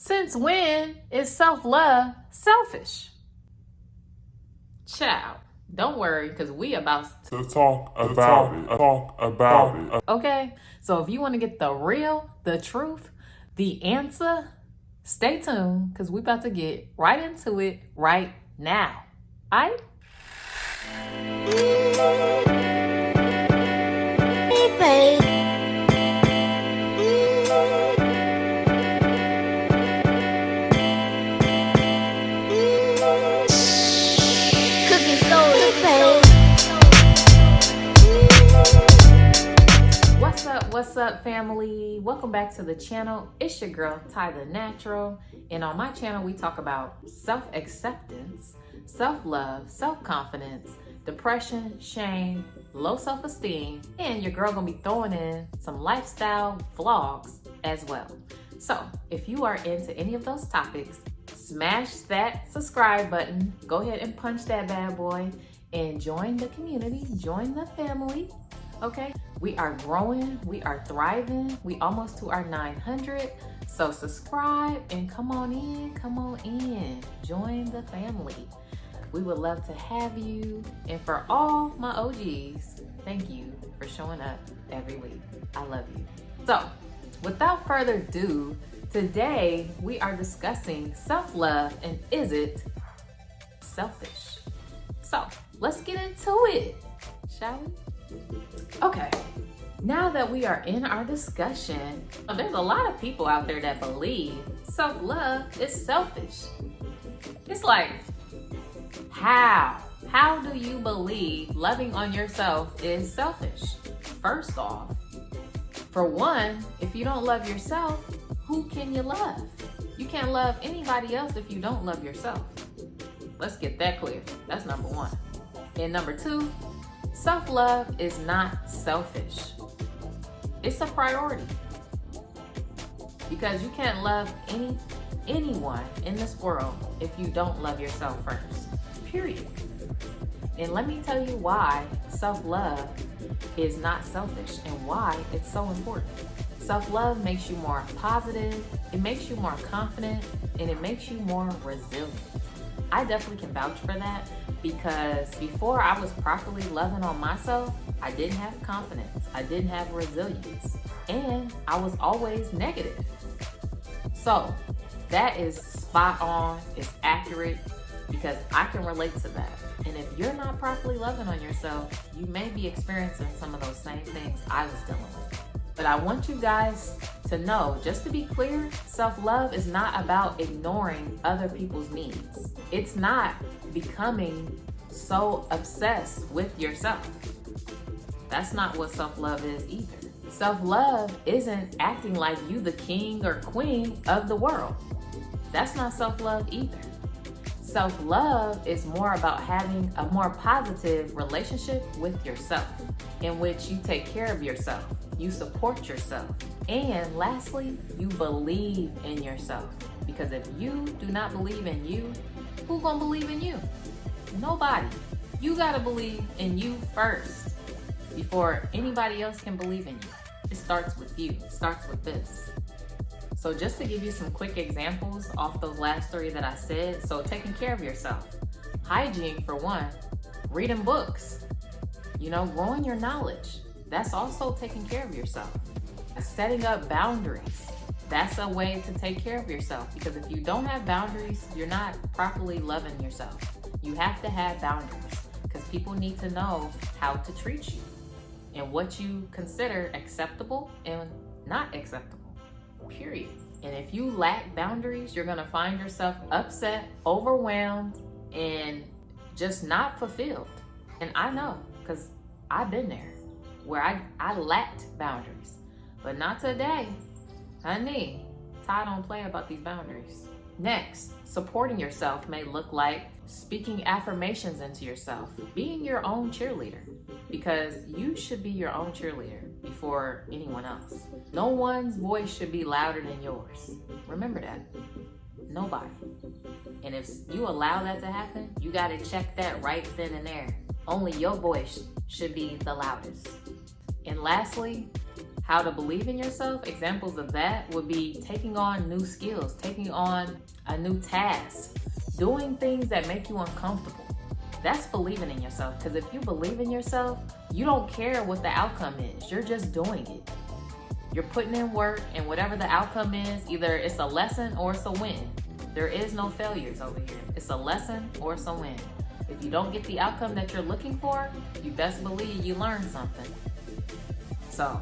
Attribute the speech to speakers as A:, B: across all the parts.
A: Since when is self-love selfish? Child, don't worry, because we about
B: to talk about it.
A: Okay, so if you want to get the real, the truth, the answer, stay tuned, because we about to get right into it right now. Alright? What's up, family? Welcome back to the channel. It's your girl, Ty the Natural. And on my channel, we talk about self-acceptance, self-love, self-confidence, depression, shame, low self-esteem, and your girl gonna be throwing in some lifestyle vlogs as well. So if you are into any of those topics, smash that subscribe button. Go ahead and punch that bad boy and join the community, join the family. Okay, we are growing, we are thriving, we almost to our 900. So subscribe and come on in, join the family. We would love to have you. And for all my OGs, thank you for showing up every week. I love you. So without further ado, today we are discussing self-love and is it selfish? So let's get into it, shall we? Okay, now that we are in our discussion, there's a lot of people out there that believe self-love is selfish. It's like, how do you believe loving on yourself is selfish? First off, for one, if you don't love yourself, who can you love? You can't love anybody else if you don't love yourself. Let's get that clear. That's number one. And number two, self-love is not selfish. It's a priority. Because you can't love anyone in this world if you don't love yourself first. Period. And let me tell you why self-love is not selfish and why it's so important. Self-love makes you more positive, it makes you more confident, and it makes you more resilient. I definitely can vouch for that because before I was properly loving on myself, I didn't have confidence, I didn't have resilience, and I was always negative. So that is spot on, it's accurate because I can relate to that. And if you're not properly loving on yourself, you may be experiencing some of those same things I was dealing with. But I want you guys to know, just to be clear, self-love is not about ignoring other people's needs. It's not becoming so obsessed with yourself. That's not what self-love is either. Self-love isn't acting like you the king or queen of the world. That's not self-love either. Self-love is more about having a more positive relationship with yourself, in which you take care of yourself, you support yourself, and lastly, you believe in yourself. Because if you do not believe in you, who gonna believe in you? Nobody. You gotta believe in you first before anybody else can believe in you. It starts with you, it starts with this. So just to give you some quick examples off those last three that I said, so taking care of yourself, hygiene for one, reading books, growing your knowledge, that's also taking care of yourself. Setting up boundaries, that's a way to take care of yourself because if you don't have boundaries, you're not properly loving yourself. You have to have boundaries because people need to know how to treat you and what you consider acceptable and not acceptable. Period. And if you lack boundaries, you're gonna find yourself upset, overwhelmed, and just not fulfilled. And I know, because I've been there, where I lacked boundaries. But not today. Honey, Ty don't play about these boundaries. Next, supporting yourself may look like speaking affirmations into yourself, being your own cheerleader, because you should be your own cheerleader before anyone else. No one's voice should be louder than yours. Remember that. Nobody. And if you allow that to happen, you gotta check that right then and there. Only your voice should be the loudest. And lastly, How to believe in yourself, examples of that would be taking on new skills, taking on a new task, doing things that make you uncomfortable. That's believing in yourself, because if you believe in yourself, you don't care what the outcome is. You're just doing it. You're putting in work, and whatever the outcome is, either it's a lesson or it's a win. There is no failures over here. It's a lesson or it's a win. If you don't get the outcome that you're looking for, you best believe you learned something. So,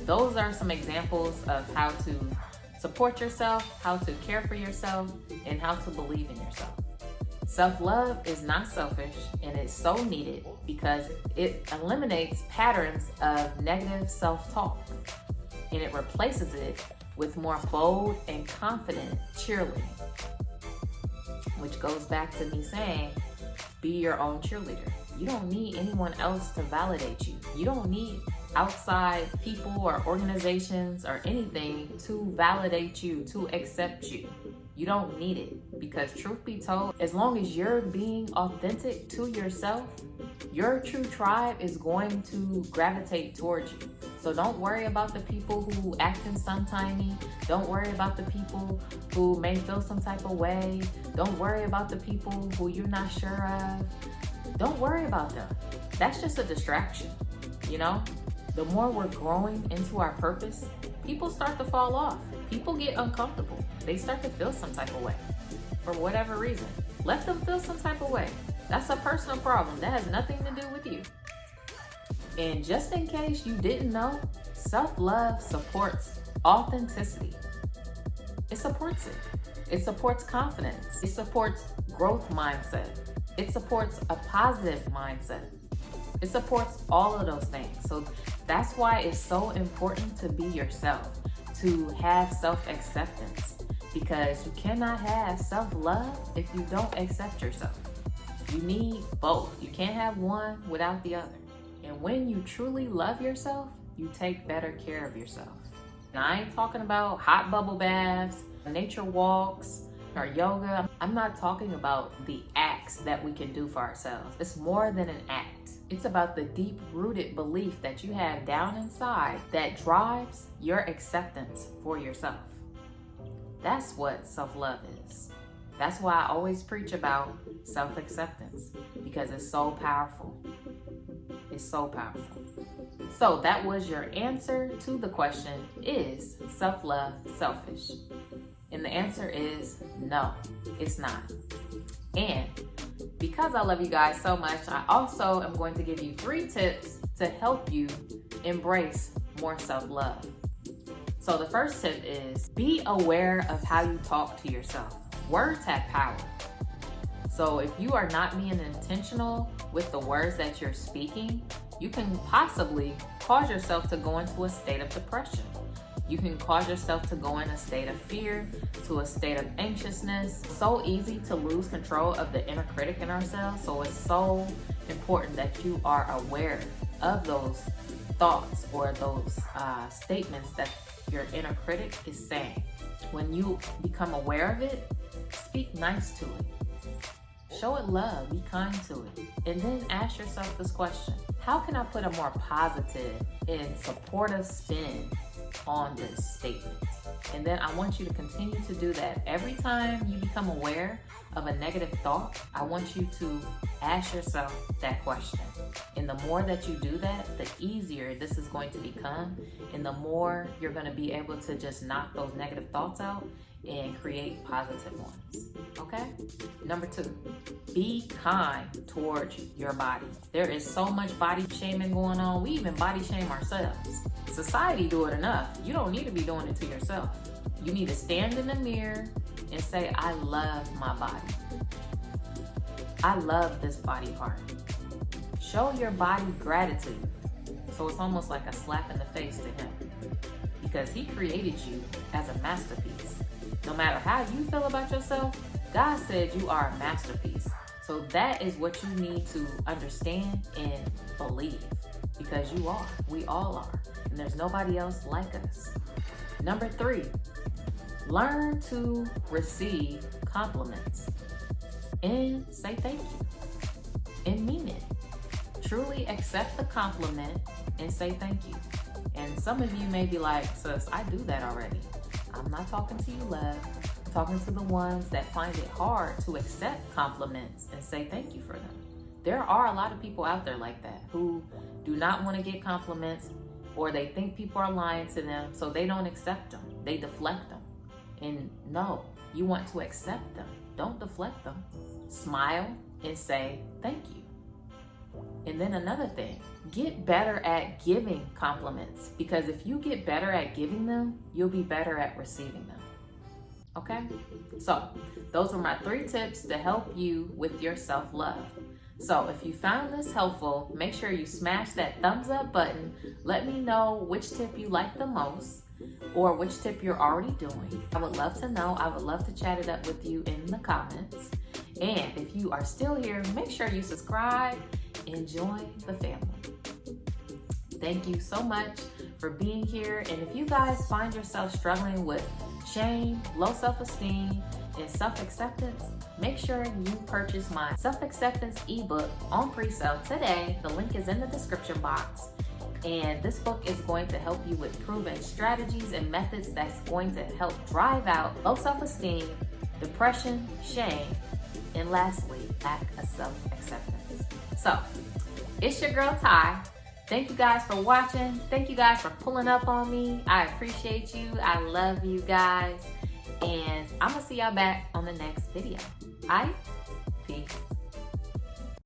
A: those are some examples of how to support yourself, how to care for yourself, and how to believe in yourself. Self-love is not selfish, and it's so needed because it eliminates patterns of negative self-talk, and it replaces it with more bold and confident cheerleading, which goes back to me saying, be your own cheerleader. You don't need anyone else to validate you. You don't need outside people or organizations or anything to validate you, to accept you. You don't need it, because truth be told, as long as you're being authentic to yourself, your true tribe is going to gravitate towards you. So don't worry about the people who acting sometimey. Don't worry about the people who may feel some type of way. Don't worry about the people who you're not sure of. Don't worry about them. That's just a distraction, you know? The more we're growing into our purpose, people start to fall off. People get uncomfortable. They start to feel some type of way for whatever reason. Let them feel some type of way. That's a personal problem. That has nothing to do with you. And just in case you didn't know, self-love supports authenticity. It supports it. It supports confidence. It supports growth mindset. It supports a positive mindset. It supports all of those things. So that's why it's so important to be yourself, to have self-acceptance, because you cannot have self-love if you don't accept yourself. You need both. You can't have one without the other. And when you truly love yourself, you take better care of yourself. And I ain't talking about hot bubble baths, nature walks, or yoga. I'm not talking about the acts that we can do for ourselves. It's more than an act. It's about the deep-rooted belief that you have down inside that drives your acceptance for yourself. That's what self-love is. That's why I always preach about self-acceptance, because it's so powerful. It's so powerful. So that was your answer to the question, is self-love selfish? And the answer is no, it's not. And because I love you guys so much, I also am going to give you 3 tips to help you embrace more self-love. So the first tip is be aware of how you talk to yourself. Words have power. So if you are not being intentional with the words that you're speaking, you can possibly cause yourself to go into a state of depression. You can cause yourself to go in a state of fear, to a state of anxiousness. It's so easy to lose control of the inner critic in ourselves. So it's so important that you are aware of those thoughts or those statements that your inner critic is saying. When you become aware of it, speak nice to it. Show it love, be kind to it. And then ask yourself this question: how can I put a more positive and supportive spin on this statement? And then I want you to continue to do that. Every time you become aware of a negative thought, I want you to ask yourself that question. And the more that you do that, the easier this is going to become, and the more you're going to be able to just knock those negative thoughts out and create positive ones. Okay? Number 2, be kind towards your body. There is so much body shaming going on. We even body shame ourselves. Society do it enough. You don't need to be doing it to yourself. You need to stand in the mirror and say, I love my body. I love this body part. Show your body gratitude. So it's almost like a slap in the face to him, because he created you as a masterpiece. No matter how you feel about yourself, God said you are a masterpiece. So that is what you need to understand and believe, because you are. We all are. And there's nobody else like us. Number 3, learn to receive compliments and say thank you and mean it. Truly accept the compliment and say thank you. And some of you may be like, sis, I do that already. I'm not talking to you, love. I'm talking to the ones that find it hard to accept compliments and say thank you for them. There are a lot of people out there like that who do not want to get compliments, or they think people are lying to them, so they don't accept them. They deflect them. And no, you want to accept them. Don't deflect them. Smile and say thank you. And then another thing, get better at giving compliments, because if you get better at giving them, you'll be better at receiving them. Okay? So those were my 3 tips to help you with your self-love. So if you found this helpful, make sure you smash that thumbs up button. Let me know which tip you like the most, or which tip you're already doing. I would love to know. I would love to chat it up with you in the comments. And if you are still here, make sure you subscribe and join the family. Thank you so much for being here. And if you guys find yourself struggling with shame, low self-esteem, and self-acceptance, make sure you purchase my self-acceptance ebook on pre-sale today. The link is in the description box. And this book is going to help you with proven strategies and methods that's going to help drive out low self-esteem, depression, shame, and lastly, lack of self-acceptance. So, it's your girl Ty. Thank you guys for watching. Thank you guys for pulling up on me. I appreciate you. I love you guys. And I'm gonna see y'all back on the next video. All right?